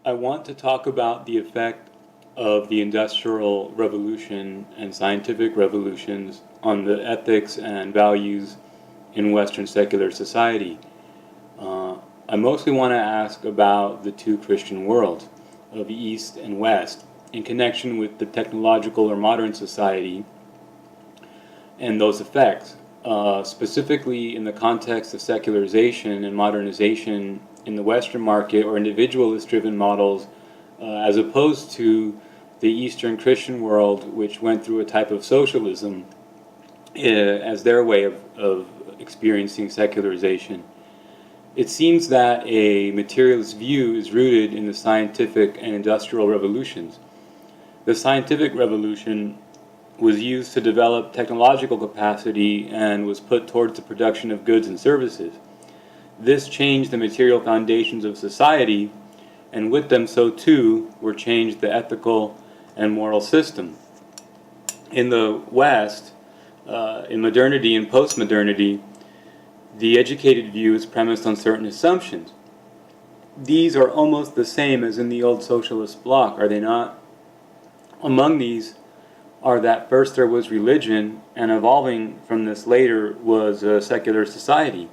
I want to talk about the effect of the Industrial Revolution and scientific revolutions on the ethics and values in Western secular society. I mostly want to ask about the two Christian worlds of East and West in connection with the technological or modern society and those effects, specifically in the context of secularization and modernization in the Western market or individualist-driven models, as opposed to the Eastern Christian world, which went through a type of socialism as their way of experiencing secularization. It seems that a materialist view is rooted in the scientific and industrial revolutions. The scientific revolution was used to develop technological capacity and was put towards the production of goods and services. This changed the material foundations of society, and with them so too were changed the ethical and moral system. In the West, in modernity and post-modernity, the educated view is premised on certain assumptions. These are almost the same as in the old socialist bloc, are they not? Among these are that first there was religion, and evolving from this later was a secular society.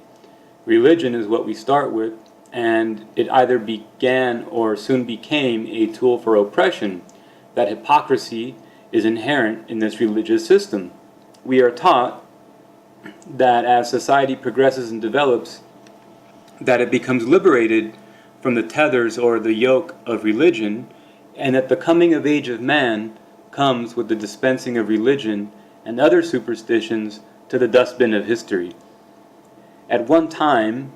Religion is what we start with, and it either began or soon became a tool for oppression. That hypocrisy is inherent in this religious system. We are taught that as society progresses and develops, that it becomes liberated from the tethers or the yoke of religion, and that the coming of age of man comes with the dispensing of religion and other superstitions to the dustbin of history. At one time,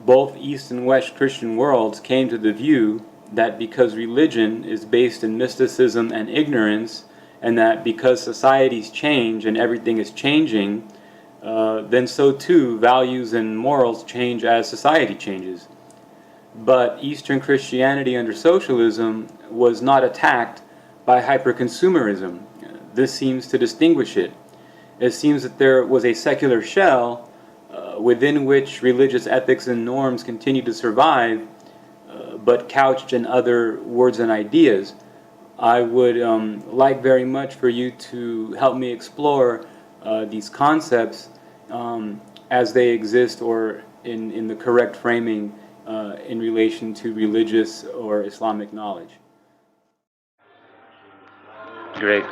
both East and West Christian worlds came to the view that because religion is based in mysticism and ignorance, and that because societies change and everything is changing, then so too values and morals change as society changes. But Eastern Christianity under socialism was not attacked by hyperconsumerism. This seems to distinguish it. It seems that there was a secular shell within which religious ethics and norms continue to survive, but couched in other words and ideas. I would like very much for you to help me explore these concepts as they exist or in the correct framing in relation to religious or Islamic knowledge. Great.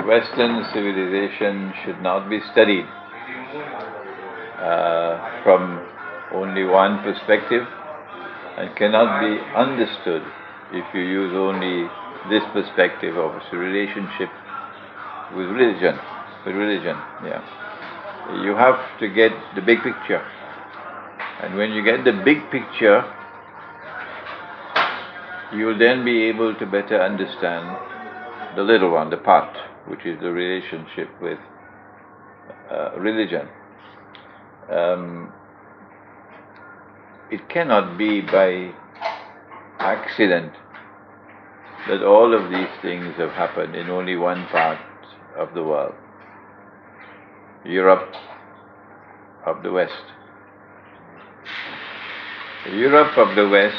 Western civilization should not be studied from only one perspective and cannot be understood if you use only this perspective of its relationship with religion. You have to get the big picture, and when you get the big picture, you will then be able to better understand the little one, the part, which is the relationship with religion. It cannot be by accident that all of these things have happened in only one part of the world, Europe of the West. Europe of the West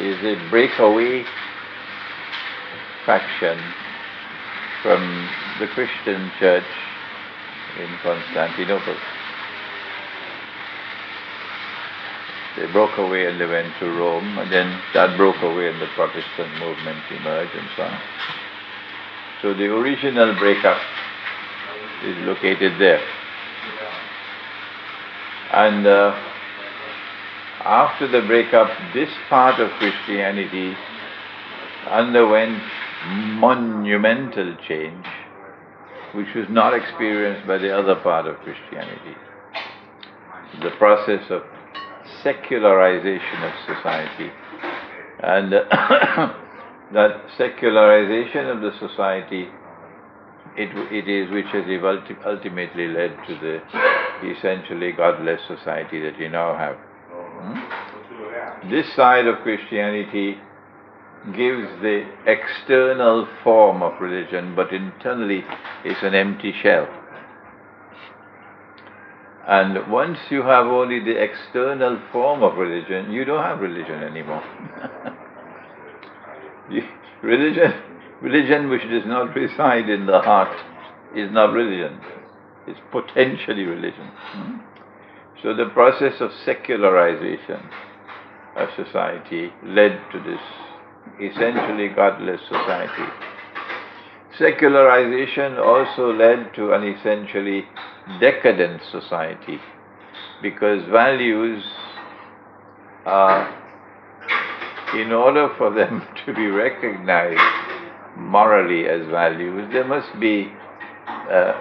is a breakaway faction from the Christian church in Constantinople. They broke away and they went to Rome, and then that broke away and the Protestant movement emerged and so on. So the original breakup is located there. And after the breakup, this part of Christianity underwent monumental change, which was not experienced by the other part of Christianity. The process of secularization of society, and that secularization of the society, it is which has ultimately led to the essentially godless society that we now have. This side of Christianity gives the external form of religion, but internally it's an empty shell. And once you have only the external form of religion, you don't have religion anymore. Religion which does not reside in the heart is not religion. It's potentially religion. So the process of secularization of society led to this essentially godless society. Secularization also led to an essentially decadent society, because values are, in order for them to be recognized morally as values, there must be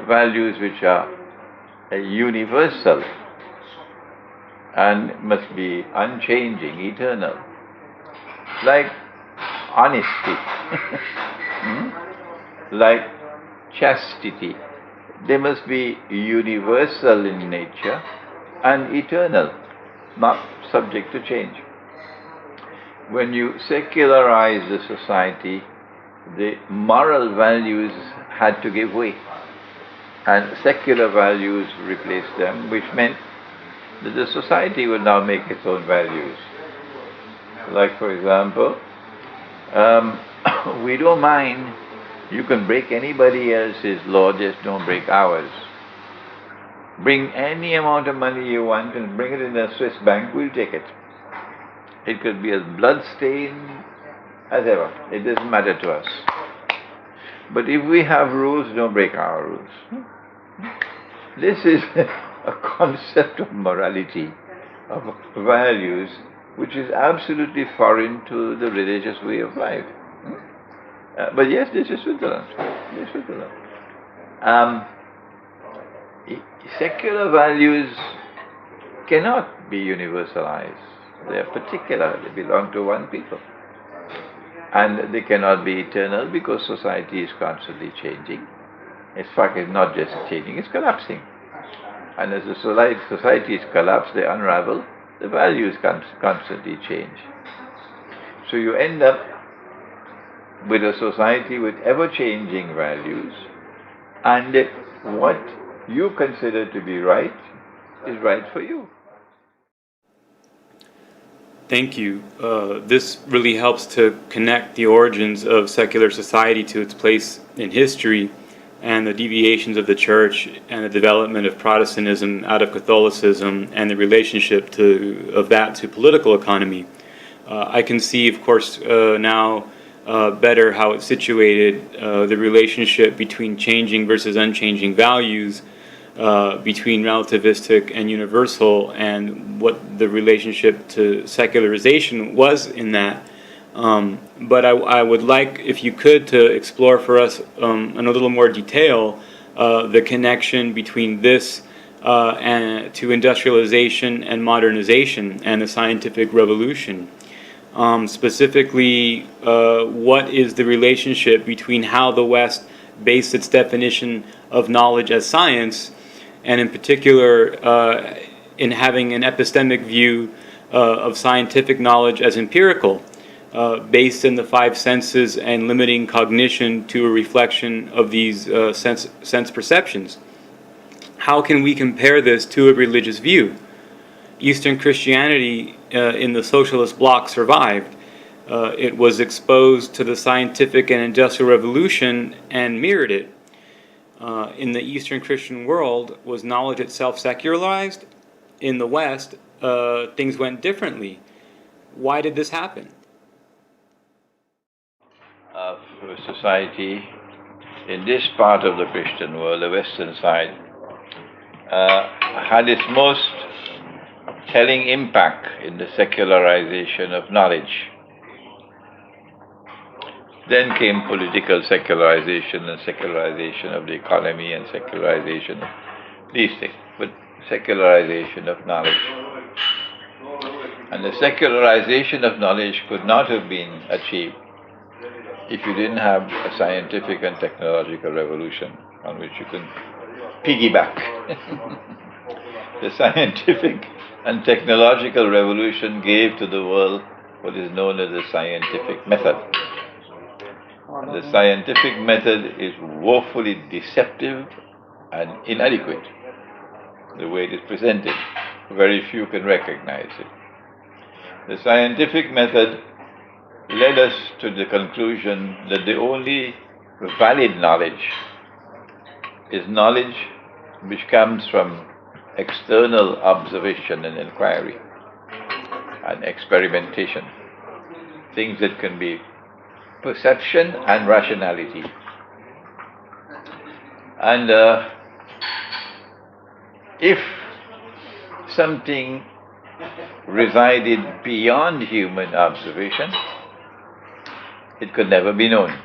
values which are universal and must be unchanging, eternal, like honesty, like chastity. They must be universal in nature and eternal, not subject to change. When you secularize the society, the moral values had to give way, and secular values replaced them, which meant that the society will now make its own values. Like, for example, we don't mind, you can break anybody else's law, just don't break ours. Bring any amount of money you want and bring it in a Swiss bank, we'll take it. It could be as bloodstained as ever. It doesn't matter to us. But if we have rules, don't break our rules. This is a concept of morality, of values, which is absolutely foreign to the religious way of life. But yes, this is Switzerland. This is Switzerland. Secular values cannot be universalized. They are particular. They belong to one people. And they cannot be eternal because society is constantly changing. In fact, it's not just changing, it's collapsing. And as the societies collapse, they unravel, the values constantly change. So you end up with a society with ever-changing values, and what you consider to be right is right for you. Thank you. This really helps to connect the origins of secular society to its place in history and the deviations of the church and the development of Protestantism out of Catholicism and the relationship of that to political economy. I can see, of course, now better how it's situated, the relationship between changing versus unchanging values, between relativistic and universal, and what the relationship to secularization was in that. But I would like, if you could, to explore for us in a little more detail the connection between this and to industrialization and modernization and the scientific revolution. Specifically, what is the relationship between how the West based its definition of knowledge as science, and in particular in having an epistemic view of scientific knowledge as empirical, based in the five senses and limiting cognition to a reflection of these sense perceptions. How can we compare this to a religious view? Eastern Christianity in the socialist bloc survived. It was exposed to the scientific and industrial revolution and mirrored it. In the Eastern Christian world, was knowledge itself secularized? In the West, things went differently. Why did this happen? Society in this part of the Christian world, the Western side, had its most telling impact in the secularization of knowledge. Then came political secularization and secularization of the economy and secularization of these things, but secularization of knowledge. And the secularization of knowledge could not have been achieved if you didn't have a scientific and technological revolution on which you can piggyback. The scientific and technological revolution gave to the world what is known as the scientific method. The scientific method is woefully deceptive and inadequate. the way it is presented. Very few can recognize it. The scientific method led us to the conclusion that the only valid knowledge is knowledge which comes from external observation and inquiry and experimentation. Things that can be perception and rationality. And if something resided beyond human observation, it could never be known.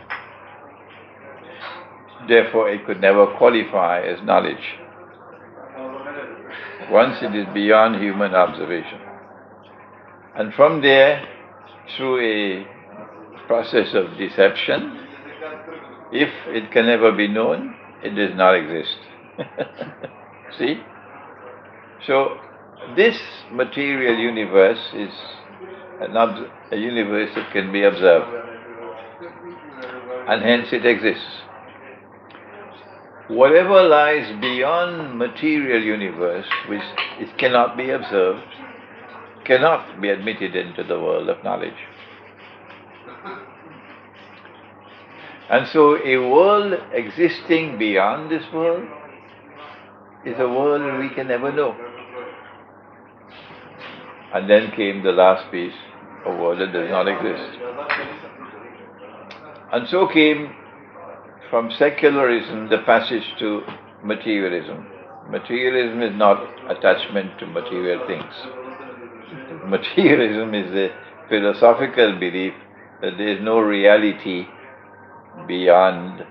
Therefore, it could never qualify as knowledge once it is beyond human observation. And from there, through a process of deception, if it can never be known, it does not exist. See? So, this material universe is a universe that can be observed, and hence it exists. Whatever lies beyond material universe, which it cannot be observed, cannot be admitted into the world of knowledge. And so a world existing beyond this world is a world we can never know. And then came the last piece, a world that does not exist. And so came from secularism the passage to materialism. Materialism is not attachment to material things. Materialism is the philosophical belief that there is no reality beyond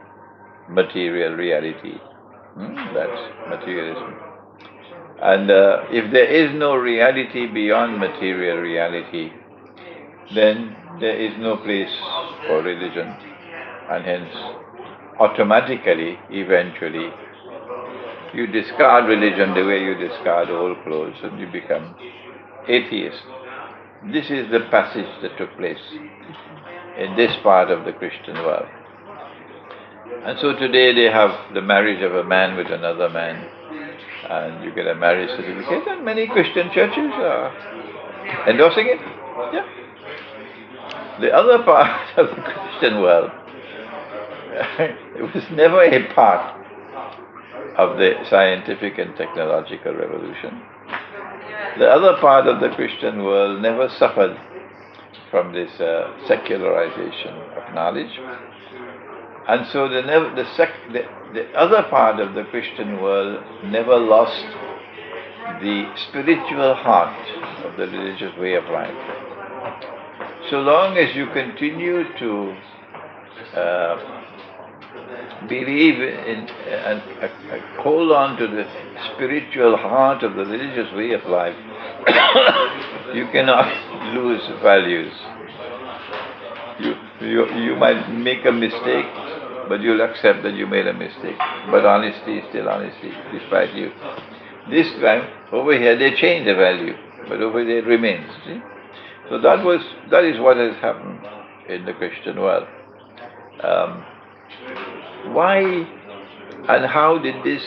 material reality. That's materialism. And if there is no reality beyond material reality, then there is no place for religion, and hence automatically, eventually, you discard religion the way you discard old clothes and you become atheist. This is the passage that took place in this part of the Christian world. And so today they have the marriage of a man with another man, and you get a marriage certificate, and many Christian churches are endorsing it. Yeah. The other part of the Christian world, it was never a part of the scientific and technological revolution. The other part of the Christian world never suffered from this secularization of knowledge. And so the other part of the Christian world never lost the spiritual heart of the religious way of life. So long as you continue to believe in and hold on to the spiritual heart of the religious way of life, you cannot lose values. You might make a mistake, but you'll accept that you made a mistake. But honesty is still honesty, despite you. This time, over here, they change the value, but over there it remains. See? So that is what has happened in the Christian world. Why and how did this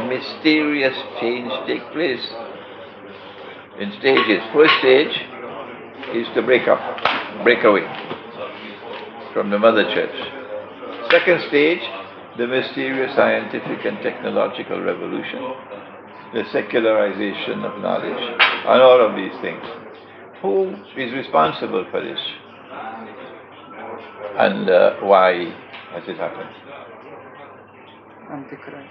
mysterious change take place? In stages. First stage is to break away from the mother church. Second stage, the mysterious scientific and technological revolution, the secularization of knowledge, and all of these things. Who is responsible for this? And why has it happened? Antichrist.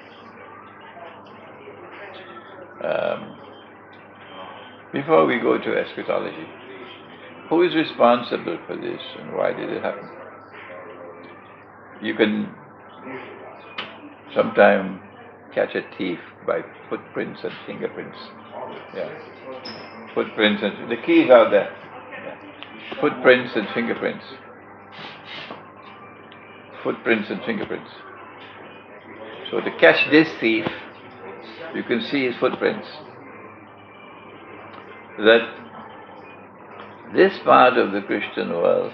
Before we go to eschatology, who is responsible for this and why did it happen? You can sometimes catch a thief by footprints and fingerprints. Yeah. Footprints and the key is out there. Yeah. Footprints and fingerprints. Footprints and fingerprints. So to catch this thief, you can see his footprints. That this part of the Christian world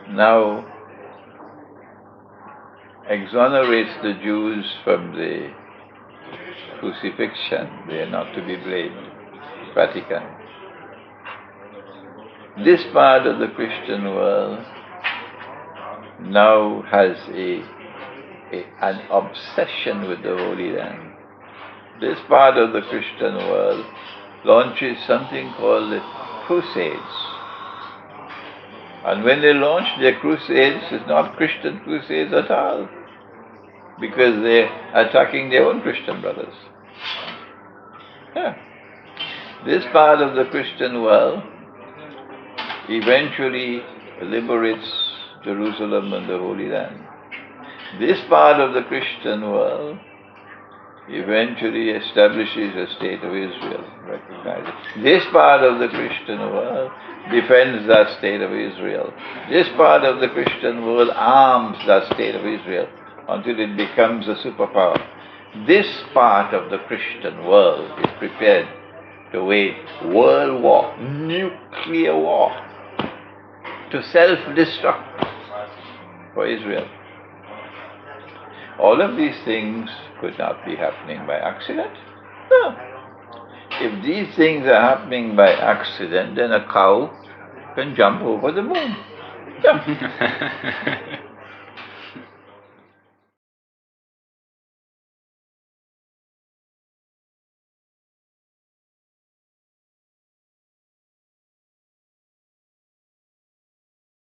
now exonerates the Jews from the crucifixion. They are not to be blamed. Vatican. This part of the Christian world now has an obsession with the Holy Land. This part of the Christian world launches something called the Crusades. And when they launch their crusades, it's not Christian crusades at all, because they're attacking their own Christian brothers. Yeah. This part of the Christian world eventually liberates Jerusalem and the Holy Land. This part of the Christian world eventually establishes a state of Israel, recognizes. This part of the Christian world defends that state of Israel. This part of the Christian world arms that state of Israel until it becomes a superpower. This part of the Christian world is prepared to wage world war, nuclear war, to self-destruct for Israel. All of these things could not be happening by accident. No. If these things are happening by accident, then a cow can jump over the moon. Yeah.